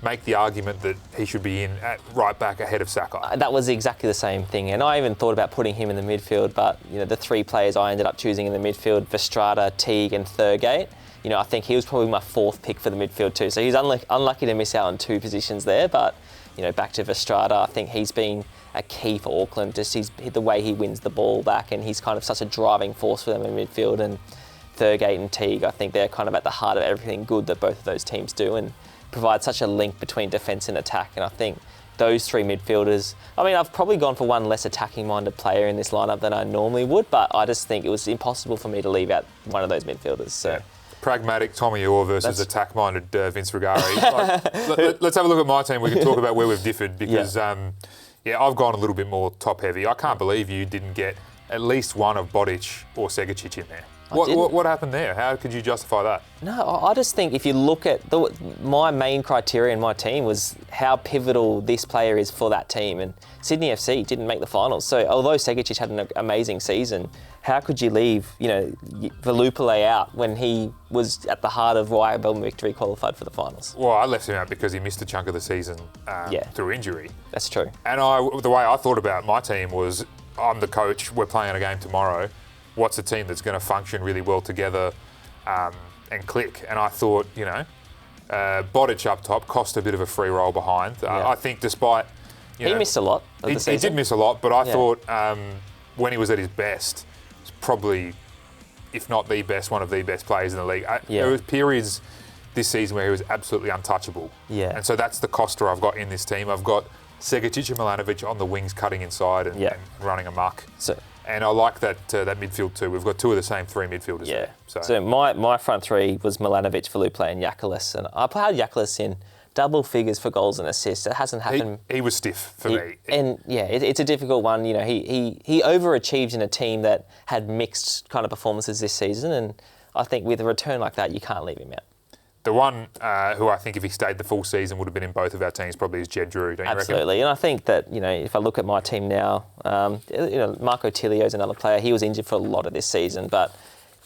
make the argument that he should be in at right back ahead of Sakai. That was exactly the same thing, and I even thought about putting him in the midfield, but the 3 players I ended up choosing in the midfield, Verstrada, Teague and Thurgate, I think he was probably my 4th pick for the midfield too, so he's unlucky to miss out on 2 positions there, but back to Verstrada, I think he's been a key for Auckland, just the way he wins the ball back, and he's kind of such a driving force for them in midfield, and Thurgate and Teague, I think they're kind of at the heart of everything good that both of those teams do, and provide such a link between defence and attack. And I think those 3 midfielders, I've probably gone for one less attacking-minded player in this lineup than I normally would, but I just think it was impossible for me to leave out one of those midfielders. So. Pragmatic Tommy Orr versus attack-minded Vince Rugari. Let's have a look at my team. We can talk about where we've differed because, I've gone a little bit more top-heavy. I can't believe you didn't get at least one of Modric or Stajcic in there. What happened there? How could you justify that? No, I just think if you look at my main criteria in my team was how pivotal this player is for that team. And Sydney FC didn't make the finals. So although Stajcic had an amazing season, how could you leave, Velupale out when he was at the heart of why Melbourne Victory qualified for the finals? Well, I left him out because he missed a chunk of the season through injury. That's true. And the way I thought about my team was, I'm the coach, we're playing a game tomorrow. What's a team that's going to function really well together and click? And I thought, Modric up top cost a bit of a free roll behind. I think despite... he missed a lot of the season. He did miss a lot, but I thought when he was at his best, he was probably, if not the best, one of the best players in the league. There was periods this season where he was absolutely untouchable. Yeah. And so that's the coster I've got in this team. I've got Stajcic and Milanovic on the wings cutting inside and running amok. And I like that midfield too. We've got 2 of the same 3 midfielders there. So my front 3 was Milanovic, Velupale and Yakulis. And I put Yakulis in double figures for goals and assists. It hasn't happened. He was stiff for me. And it's a difficult one. He overachieved in a team that had mixed kind of performances this season. And I think with a return like that, you can't leave him out. The one who I think if he stayed the full season would have been in both of our teams probably is Jed Drew, don't you Absolutely, reckon? And I think that, if I look at my team now, Marco Tilio is another player. He was injured for a lot of this season, but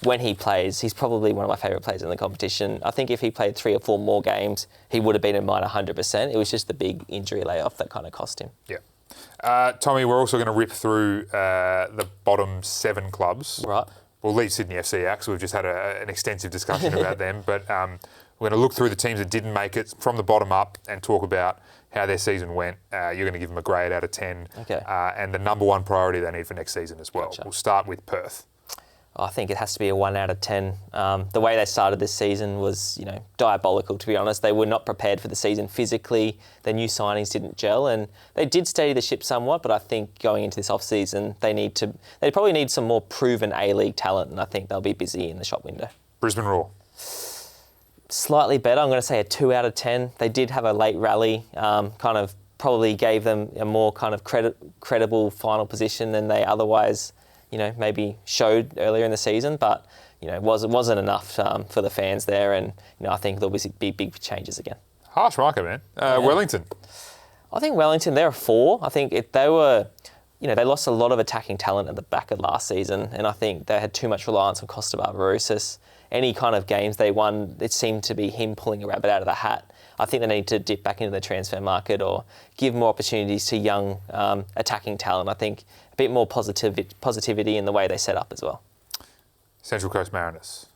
when he plays, he's probably one of my favourite players in the competition. I think if he played 3 or 4 more games, he would have been in mine 100%. It was just the big injury layoff that kind of cost him. Yeah. Tommy, we're also going to rip through the bottom 7 clubs. Right. We'll leave Sydney FC out because we've just had an extensive discussion about them, but we're going to look through the teams that didn't make it from the bottom up and talk about how their season went. You're going to give them a grade out of 10 and the number 1 priority they need for next season as well. Gotcha. We'll start with Perth. I think it has to be a 1 out of 10. The way they started this season was, diabolical, to be honest. They were not prepared for the season physically. Their new signings didn't gel, and they did steady the ship somewhat, but I think going into this off-season, they probably need some more proven A-League talent, and I think they'll be busy in the shop window. Brisbane Roar. Slightly better. I'm going to say a 2 out of 10. They did have a late rally, kind of probably gave them a more kind of credible final position than they otherwise maybe showed earlier in the season, but it wasn't enough for the fans there, and I think there'll be big changes again. Harsh marker, man. Wellington. I think Wellington, they're a 4. I think they lost a lot of attacking talent at the back of last season, and I think they had too much reliance on Costa Barbarouses. Any kind of games they won, it seemed to be him pulling a rabbit out of the hat. I think they need to dip back into the transfer market or give more opportunities to young attacking talent. I think a bit more positivity in the way they set up as well. Central Coast Mariners.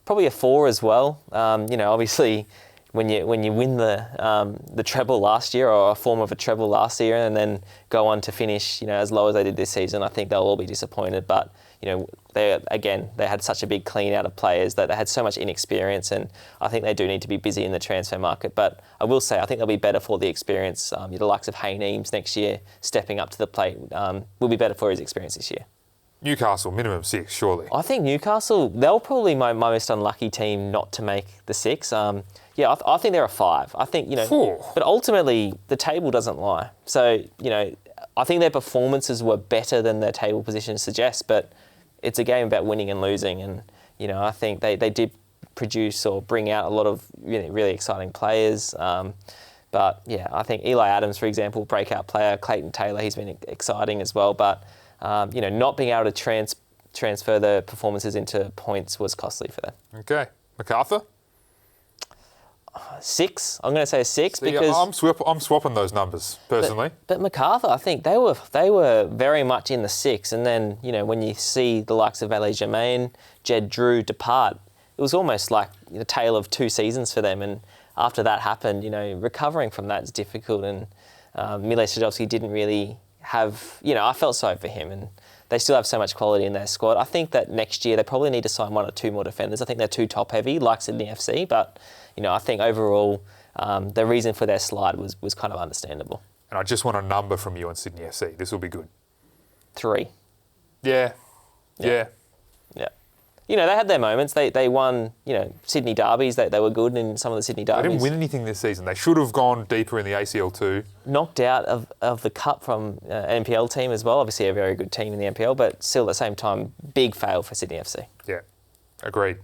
Probably a 4 as well. Obviously, when you win the treble last year, or a form of a treble last year, and then go on to finish as low as they did this season, I think they'll all be disappointed. But they had such a big clean out of players that they had so much inexperience, and I think they do need to be busy in the transfer market. But I will say I think they'll be better for the experience. The likes of Hayne Eames next year stepping up to the plate will be better for his experience this year. Newcastle, minimum 6, surely. I think Newcastle, they'll probably my most unlucky team not to make the 6. I think they're a 5. I think, 4. But ultimately, the table doesn't lie. So, I think their performances were better than their table position suggests, but it's a game about winning and losing. And, I think they did produce or bring out a lot of really exciting players. But, I think Eli Adams, for example, breakout player. Clayton Taylor, he's been exciting as well. But, not being able to transfer the performances into points was costly for them. Okay. MacArthur? 6. I'm going to say a 6 because I'm swapping those numbers personally. But MacArthur, I think they were very much in the 6, and then when you see the likes of Ale Germain, Jed Drew depart, it was almost like the tale of 2 seasons for them. And after that happened, recovering from that is difficult. And Mile Stajcic didn't really have, I felt sorry for him, and they still have so much quality in their squad. I think that next year they probably need to sign 1 or 2 more defenders. I think they're too top heavy, like Sydney FC, but I think overall the reason for their slide was kind of understandable. And I just want a number from you on Sydney FC. This will be good. 3. Yeah. They had their moments. They won, Sydney derbies. They were good in some of the Sydney derbies. They didn't win anything this season. They should have gone deeper in the ACL2. Knocked out of the cup from an NPL team as well. Obviously a very good team in the NPL, but still at the same time, big fail for Sydney FC. Yeah, agreed.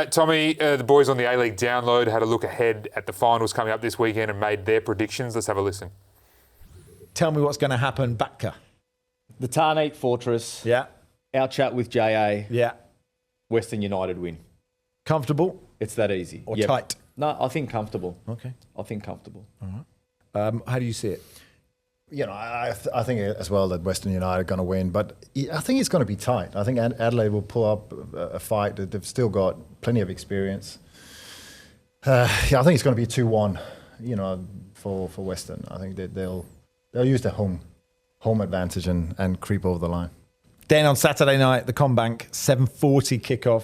Tommy, the boys on the A-League download had a look ahead at the finals coming up this weekend and made their predictions. Let's have a listen. Tell me what's going to happen, Batka. The Tarnate Fortress. Yeah. Our chat with JA. Yeah. Western United win. Comfortable? It's that easy. Or tight? No, I think comfortable. Okay. I think comfortable. All right. How do you see it? I think as well that Western United are going to win, but I think it's going to be tight. I think Adelaide will pull up a fight. They've still got plenty of experience. I think it's going to be 2-1, for Western. I think that they'll use their home advantage and creep over the line. Then on Saturday night, the Combank, 7:40 kickoff.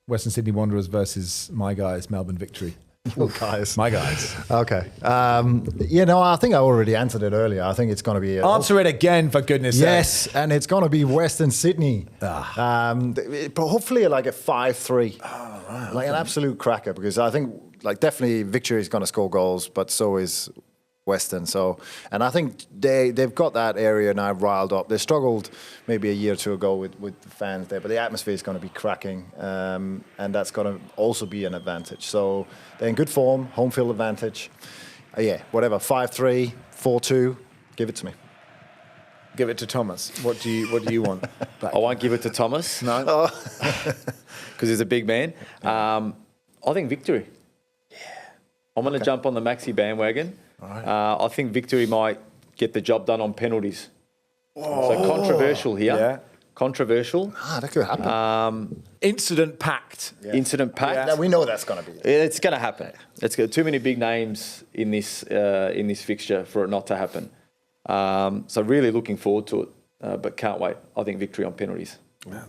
Western Sydney Wanderers versus my guys, Melbourne Victory. Your guys. My guys. Okay. I think I already answered it earlier. I think it's going to be... Answer it again, for goodness sake. Yes, and it's going to be Western Sydney. But hopefully like a 5-3. Oh, right. Like an absolute cracker, because I think definitely Victory is going to score goals, but so is Western. And I think they've got that area now riled up. They struggled maybe a year or 2 ago with the fans there, but the atmosphere is going to be cracking, and that's going to also be an advantage. So they're in good form, home field advantage. 5-3, 4-2, give it to me. Give it to Thomas. What do you want? I won't give it to Thomas. No. Because he's a big man. I think Victory. Yeah. I'm going to jump on the Maxi bandwagon. All right. I think Victory might get the job done on penalties. Whoa. So controversial here. Yeah. Controversial. That could happen. Incident packed. Yeah. Incident packed. Yeah, we know that's going to be. It's going to happen. It's got too many big names in this fixture for it not to happen. So really looking forward to it, but can't wait. I think Victory on penalties. We're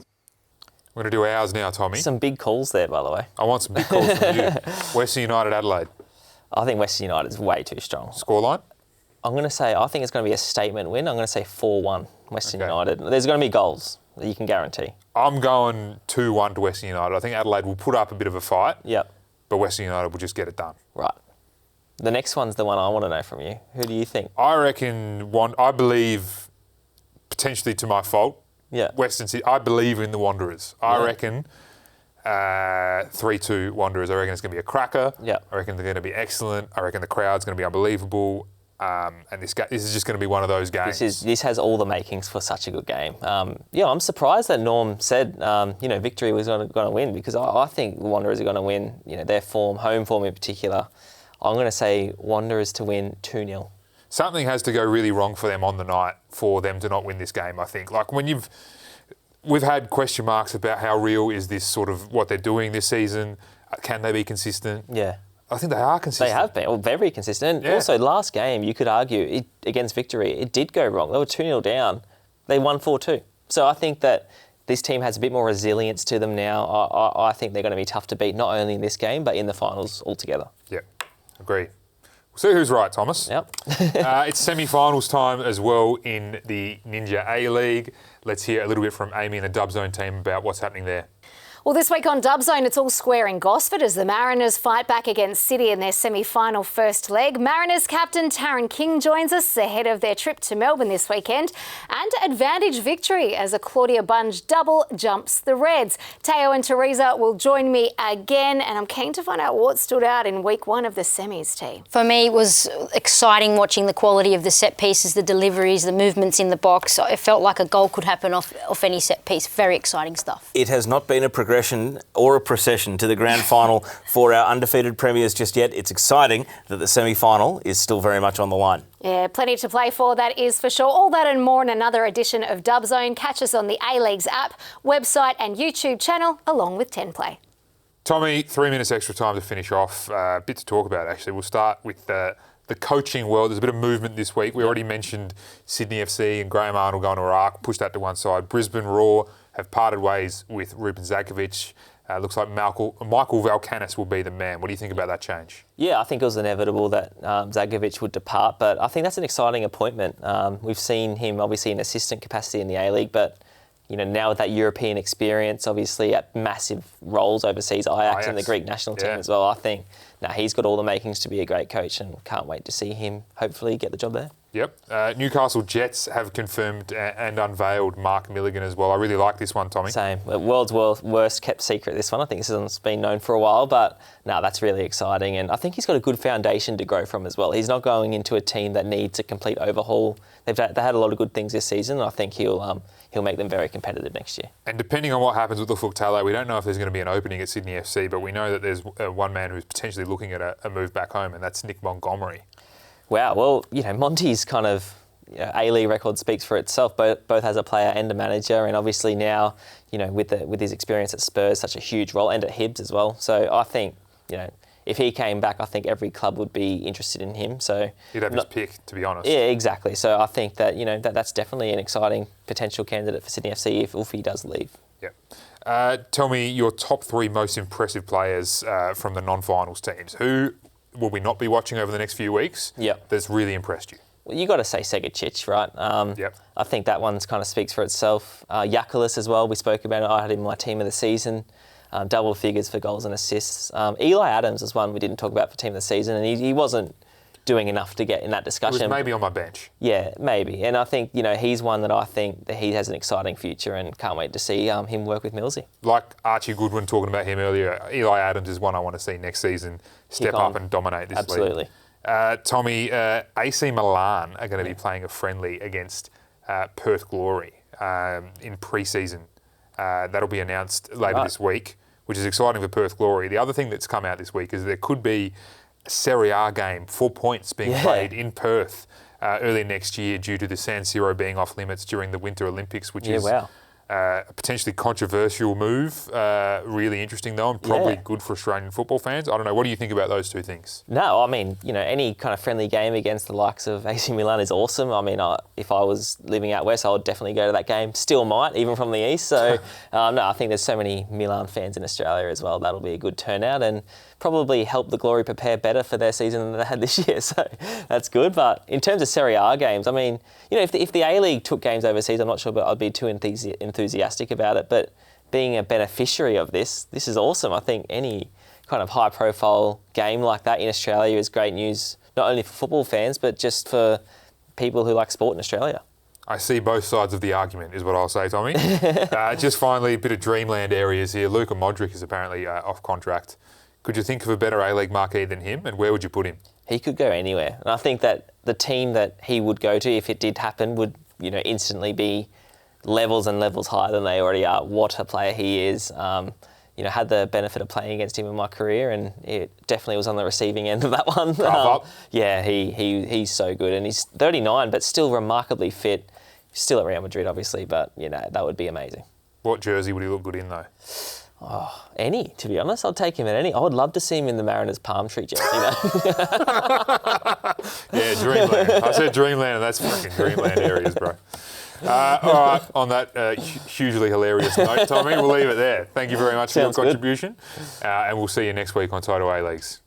going to do ours now, Tommy. Some big calls there, by the way. I want some big calls from you. Western United, Adelaide. I think Western United is way too strong. Scoreline? I think it's going to be a statement win. I'm going to say 4-1 Western United. There's going to be goals that you can guarantee. I'm going 2-1 to Western United. I think Adelaide will put up a bit of a fight. Yep. But Western United will just get it done. Right. The next one's the one I want to know from you. Who do you think? I believe, potentially to my fault, Yeah. Western City, I believe in the Wanderers. I reckon 3-2 Wanderers. I reckon it's going to be a cracker. Yeah. I reckon they're going to be excellent. I reckon the crowd's going to be unbelievable. And this is just going to be one of those games. This has all the makings for such a good game. I'm surprised that Norm said, victory was going to win, because I think the Wanderers are going to win. Their form, home form in particular. I'm going to say Wanderers to win 2-0. Something has to go really wrong for them on the night for them to not win this game, I think. Like we've had question marks about how real is this sort of what they're doing this season. Can they be consistent? Yeah. I think they are consistent. They have been, very consistent. Yeah. Also, last game, you could argue, against Victory, it did go wrong. They were 2-0 down. They won 4-2. So I think that this team has a bit more resilience to them now. I think they're going to be tough to beat, not only in this game, but in the finals altogether. Yeah, agree. We'll see who's right, Thomas. Yep. It's semi-finals time as well in the Ninja A-League. Let's hear a little bit from Amy and the Dub Zone team about what's happening there. Well, this week on Dub Zone, it's all square in Gosford as the Mariners fight back against City in their semi-final first leg. Mariners captain Taryn King joins us ahead of their trip to Melbourne this weekend. And advantage victory as a Claudia Bunge double jumps the Reds. Teo and Teresa will join me again, and I'm keen to find out what stood out in week one of the semis, T. For me, it was exciting watching the quality of the set pieces, the deliveries, the movements in the box. It felt like a goal could happen off any set piece. Very exciting stuff. It has not been a progression or a procession to the grand final for our undefeated premiers just yet. It's exciting that the semi-final is still very much on the line. Yeah, plenty to play for, that is for sure. All that and more in another edition of Dub Zone. Catch us on the A-League's app, website and YouTube channel, along with 10Play. Tommy, 3 minutes extra time to finish off. A bit to talk about, actually. We'll start with the coaching world. There's a bit of movement this week. We already mentioned Sydney FC and Graham Arnold going to Iraq. Push that to one side. Brisbane Roar have parted ways with Ruben Zakovic. Looks like Michael Valkanis will be the man. What do you think about that change? Yeah, I think it was inevitable that Zagovic would depart, but I think that's an exciting appointment. We've seen him obviously in assistant capacity in the A-League, but now with that European experience, obviously at massive roles overseas, Ajax and the Greek national team as well, I think he's got all the makings to be a great coach, and can't wait to see him hopefully get the job there. Yep. Newcastle Jets have confirmed and unveiled Mark Milligan as well. I really like this one, Tommy. Same. The world's worst kept secret, this one. I think this has been known for a while, but that's really exciting. And I think he's got a good foundation to grow from as well. He's not going into a team that needs a complete overhaul. They had a lot of good things this season, and I think he'll make them very competitive next year. And depending on what happens with the Fuktale, we don't know if there's going to be an opening at Sydney FC, but we know that there's one man who's potentially looking at a move back home, and that's Nick Montgomery. Wow, well, Monty's kind of A-League record speaks for itself, both as a player and a manager, and obviously now, with his experience at Spurs, such a huge role, and at Hibs as well. So I think, if he came back, I think every club would be interested in him. So he'd have his pick, to be honest. Yeah, exactly. So I think that that's definitely an exciting potential candidate for Sydney FC if he does leave. Yeah. Tell me your top three most impressive players from the non-finals teams. Who will we not be watching over the next few weeks? Yep. That's really impressed you. Well, you got to say Stajcic, right? Yep. I think that one kind of speaks for itself. Yakulis as well. We spoke about it. I had him in my team of the season. Double figures for goals and assists. Eli Adams is one we didn't talk about for team of the season, and he wasn't doing enough to get in that discussion. He was maybe on my bench. Yeah, maybe. And I think, he's one that I think that he has an exciting future, and can't wait to see him work with Millsy. Like Archie Goodwin talking about him earlier, Eli Adams is one I want to see next season step up and dominate this Absolutely. league. Tommy, AC Milan are going to be playing a friendly against Perth Glory in pre-season. That'll be announced later this week, which is exciting for Perth Glory. The other thing that's come out this week is there could be a Serie A game, 4 points being played in Perth early next year due to the San Siro being off limits during the Winter Olympics, which is a potentially controversial move. Really interesting though, and probably good for Australian football fans. I don't know. What do you think about those two things? No, I mean, any kind of friendly game against the likes of AC Milan is awesome. I mean, if I was living out west, I would definitely go to that game. Still might, even from the east. So, I think there's so many Milan fans in Australia as well. That'll be a good turnout and probably help the Glory prepare better for their season than they had this year. So that's good. But in terms of Serie A games, I mean, if the A-League took games overseas, I'm not sure, but I'd be too enthusiastic about it. But being a beneficiary of this is awesome. I think any kind of high-profile game like that in Australia is great news, not only for football fans, but just for people who like sport in Australia. I see both sides of the argument, is what I'll say, Tommy. Just finally, a bit of dreamland areas here. Luka Modric is apparently off contract. Could you think of a better A-League marquee than him, and where would you put him? He could go anywhere. And I think that the team that he would go to, if it did happen, would instantly be levels and levels higher than they already are. What a player he is. Had the benefit of playing against him in my career, and it definitely was on the receiving end of that one. Yeah, he's so good, and he's 39, but still remarkably fit. Still at Real Madrid, obviously, but that would be amazing. What jersey would he look good in, though? Oh, any, to be honest. I'd take him in any. I would love to see him in the Mariners palm tree jersey. Yeah, dreamland. I said dreamland, and that's fucking dreamland areas, bro. All right, on that hugely hilarious note, Tommy, we'll leave it there. Thank you very much for your contribution, and we'll see you next week on Toto A-Leagues.